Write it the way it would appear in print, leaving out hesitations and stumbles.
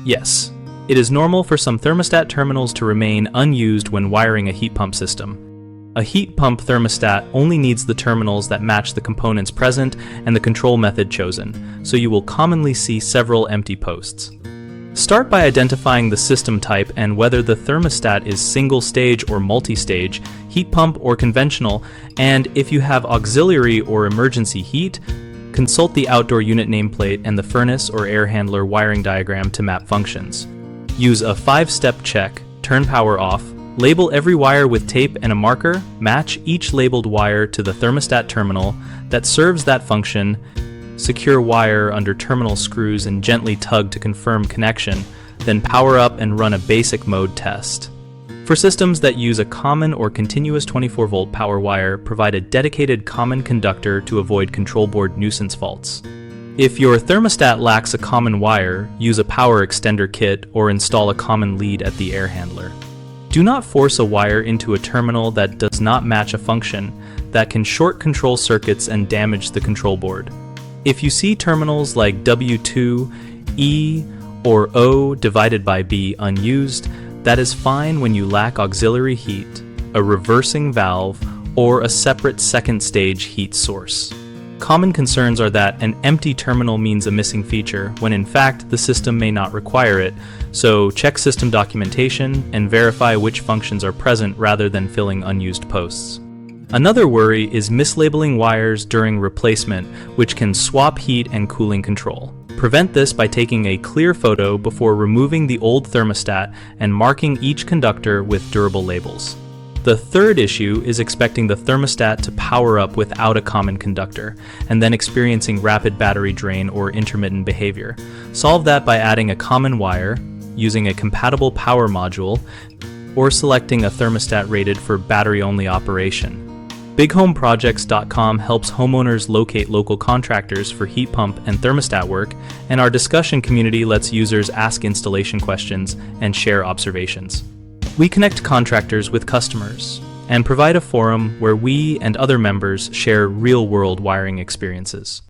Yes, it is normal for some thermostat terminals to remain unused when wiring a heat pump system. A heat pump thermostat only needs the terminals that match the components present and the control method chosen, so you will commonly see several empty posts. Start by identifying the system type and whether the thermostat is single-stage or multi-stage, heat pump or conventional, and if you have auxiliary or emergency heat, consult the outdoor unit nameplate and the furnace or air handler wiring diagram to map functions. Use a 5-step check, turn power off, label every wire with tape and a marker, match each labeled wire to the thermostat terminal that serves that function, secure wire under terminal screws and gently tug to confirm connection, then power up and run a basic mode test. For systems that use a common or continuous 24-volt power wire, provide a dedicated common conductor to avoid control board nuisance faults. If your thermostat lacks a common wire, use a power extender kit or install a common lead at the air handler. Do not force a wire into a terminal that does not match a function that can short control circuits and damage the control board. If you see terminals like W2, E, or O divided by B unused, that is fine when you lack auxiliary heat, a reversing valve, or a separate second-stage heat source. Common concerns are that an empty terminal means a missing feature, when in fact the system may not require it, so check system documentation and verify which functions are present rather than filling unused posts. Another worry is mislabeling wires during replacement, which can swap heat and cooling control. Prevent this by taking a clear photo before removing the old thermostat and marking each conductor with durable labels. The third issue is expecting the thermostat to power up without a common conductor, and then experiencing rapid battery drain or intermittent behavior. Solve that by adding a common wire, using a compatible power module, or selecting a thermostat rated for battery-only operation. BigHomeProjects.com helps homeowners locate local contractors for heat pump and thermostat work, and our discussion community lets users ask installation questions and share observations. We connect contractors with customers and provide a forum where we and other members share real-world wiring experiences.